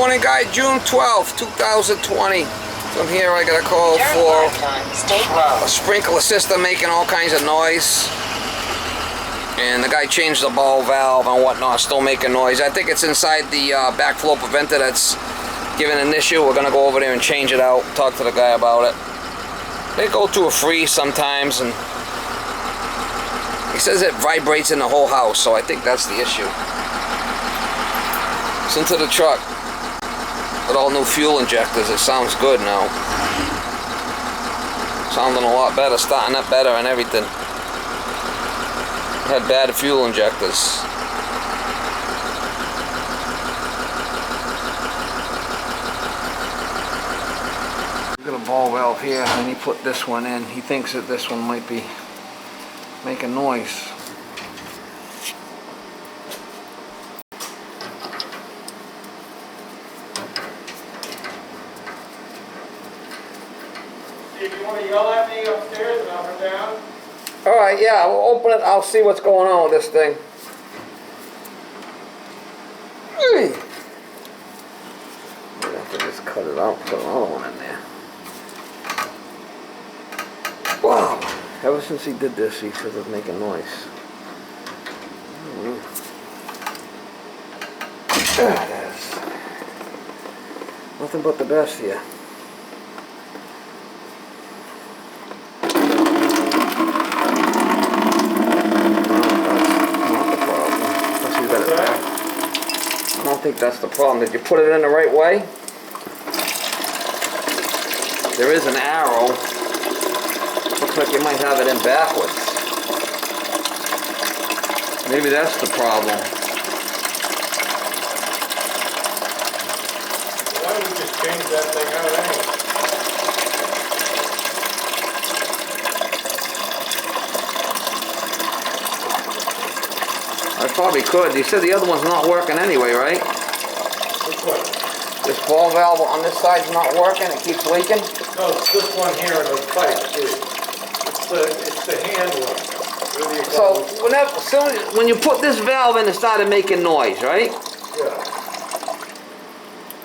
morning, guy, June 12th, 2020. From here, I got a call for a sprinkler system making all kinds of noise. And the guy changed the ball valve and whatnot, still making noise. I think it's inside the backflow preventer that's giving an issue. We're gonna go over there and change it out, talk to the guy about it. They go to a freeze sometimes, and he says it vibrates in the whole house, so I think that's the issue. It's into the truck with all new fuel injectors. It sounds good now. Sounding a lot better, starting up better and everything. Had bad fuel injectors. Got a ball valve here, and he put this one in. He thinks that this one might be making noise. If you want to yell at me upstairs and I'll come down. Alright, yeah, we'll open it. I'll see what's going on with this thing. I have to just cut it out, put another one in there. Wow, ever since he did this, he says it's making noise. There it is. Nothing but the best here. I don't think that's the problem. Did you put it in the right way? There is an arrow. Looks like you might have it in backwards. Maybe that's the problem. Why don't we just change that thing out anyway? I probably could. You said the other one's not working anyway, right? Which one? This ball valve on this side's not working. It keeps leaking. No, it's this one here in the pipe, too. It's the hand one. Really So when you put this valve in, it started making noise, right? Yeah.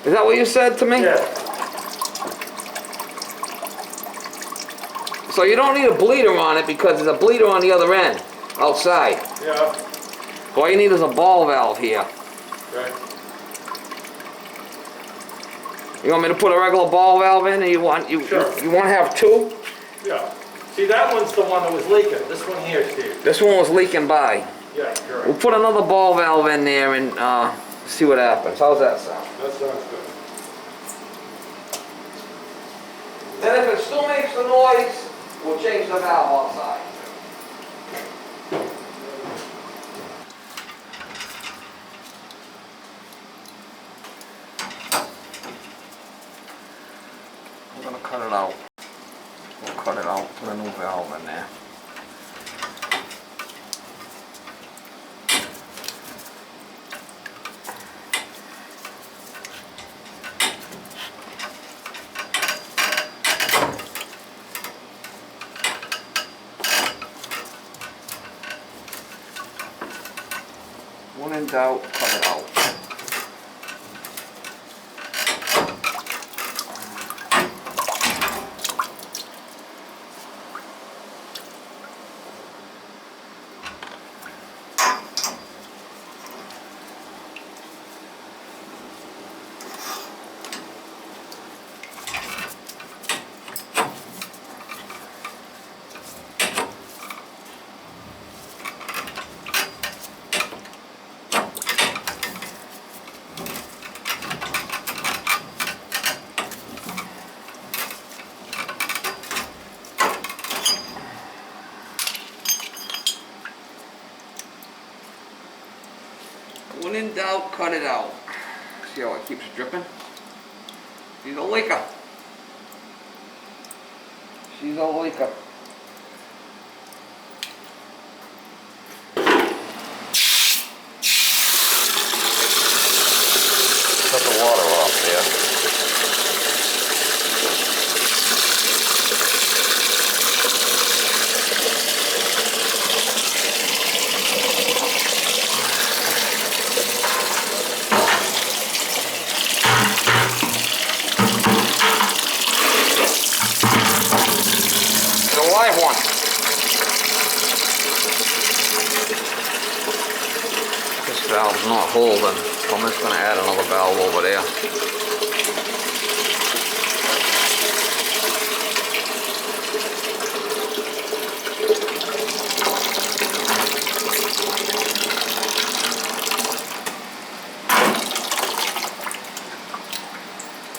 Is that what you said to me? Yeah. So you don't need a bleeder on it because there's a bleeder on the other end, outside. Yeah. All you need is a ball valve here. Right. You want me to put a regular ball valve in, or you want Sure. you want to have two? Yeah. See, that one's the one that was leaking. This one here, Steve. This one was leaking by. Yeah, you're right. We'll put another ball valve in there and see what happens. How's that sound? That sounds good. Then if it still makes the noise, we'll change the valve outside. I'm gonna cut it out. We'll cut it out, put a new valve in there. When in doubt, cut it out. When in doubt, cut it out. See how it keeps dripping? She's a leaker. She's a leaker. Cut the water off there. valve's not holding, so I'm just going to add another valve over there.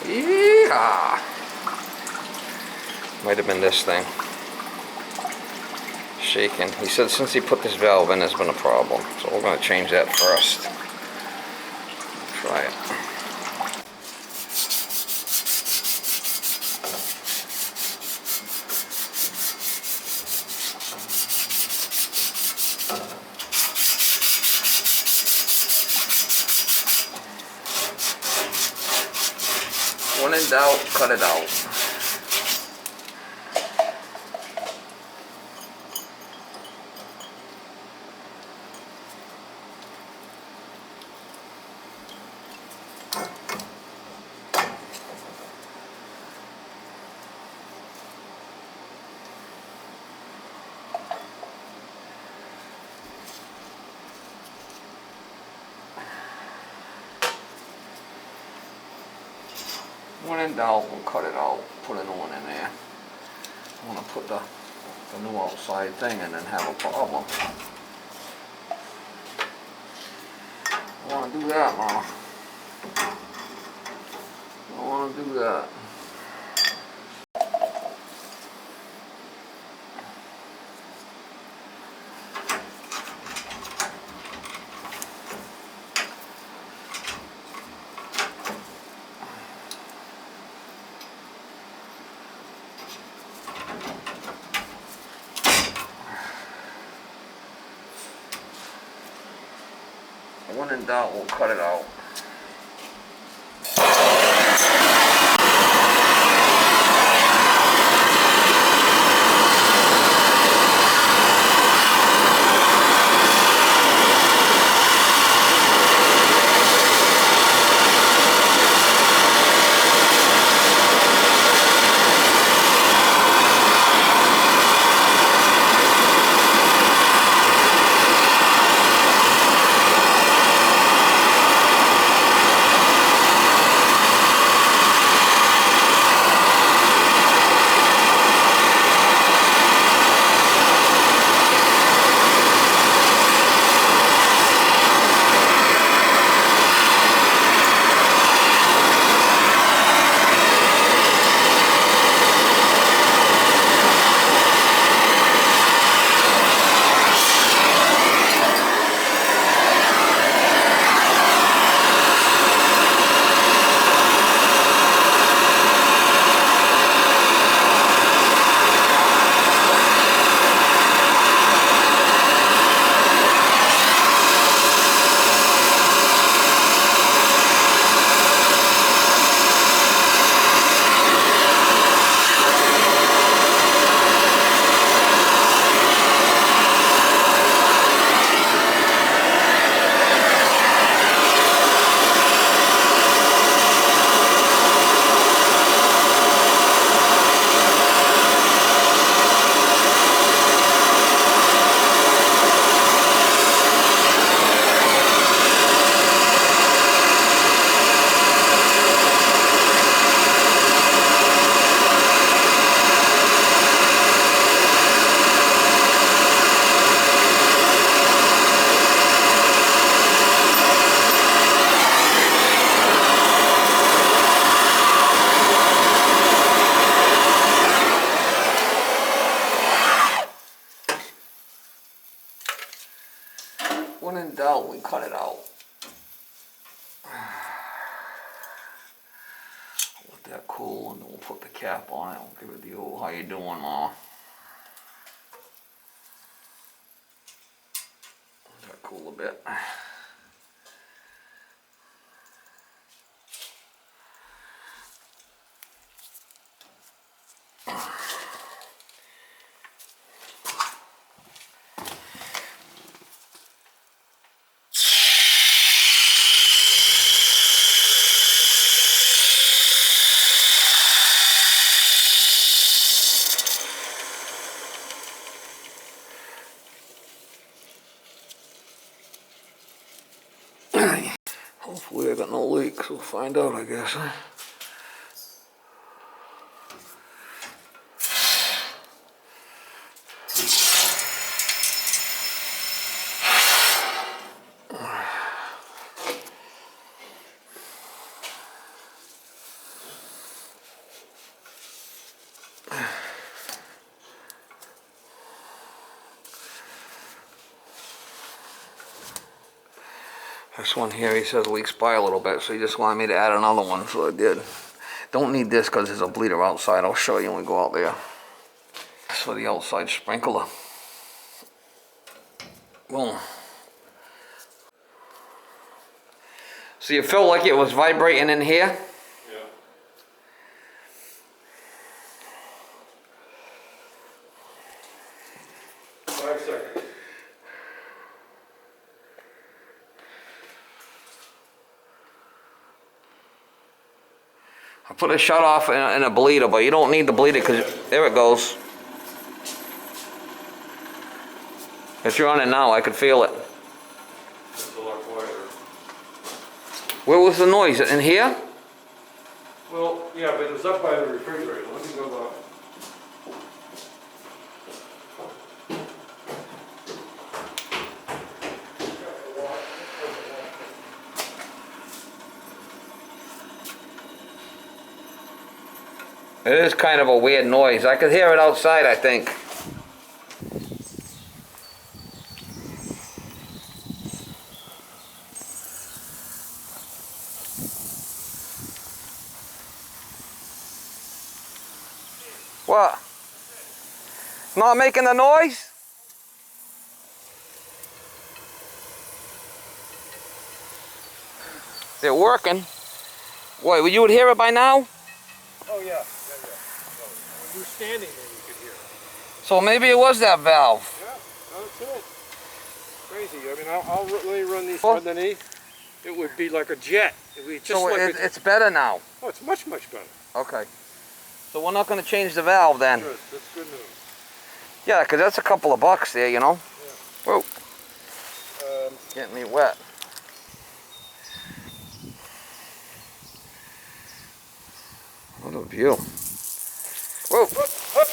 Yeah. Might have been this thing. Shaking. He said since he put this valve in, there's been a problem. So we're going to change that first. Try it. When in doubt, cut it out. When in doubt, we'll cut it out, put a new one in there. I want to put the new outside thing and then have a problem. I want to do that, Ma. I want to do that. When in doubt, we'll cut it out. When in doubt, we cut it out. Let that cool and then we'll put the cap on it. We'll give it the old, how you doing, Ma? Let that cool a bit. leaks. We'll find out, I guess. This one here, he says leaks by a little bit, so he just wanted me to add another one, so I did. Don't need this because there's a bleeder outside. I'll show you when we go out there. That's for the outside sprinkler. Boom. So you felt like it was vibrating in here? Yeah. 5 seconds. I put a shut off and a bleeder, but you don't need the bleeder because there it goes. It's running now. I could feel it. It's a lot quieter. Where was the noise? In here? Well, yeah, but it was up by the refrigerator. Let me go up. It is kind of a weird noise. I could hear it outside, I think. What? Not making the noise? They're working. Wait, you would hear it by now? Oh, yeah. When you're standing there, you could hear it. So maybe it was that valve. Yeah, that's it. Crazy. I mean, I'll really run these underneath. It would be like a jet. It would be just So like it's better now. Oh, it's much, much better. Okay. So we're not going to change the valve then. Good. That's good news. Yeah, because that's a couple of bucks there, you know. Yeah. Whoa. Getting me wet. What a view. Whoa. Up.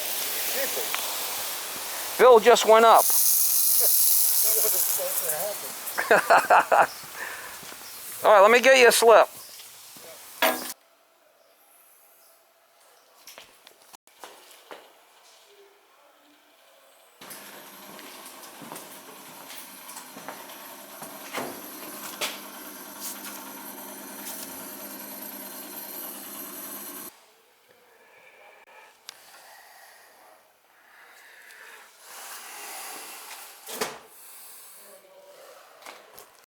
Bill just went up. That wasn't supposed to happen. All right, let me get you a slip.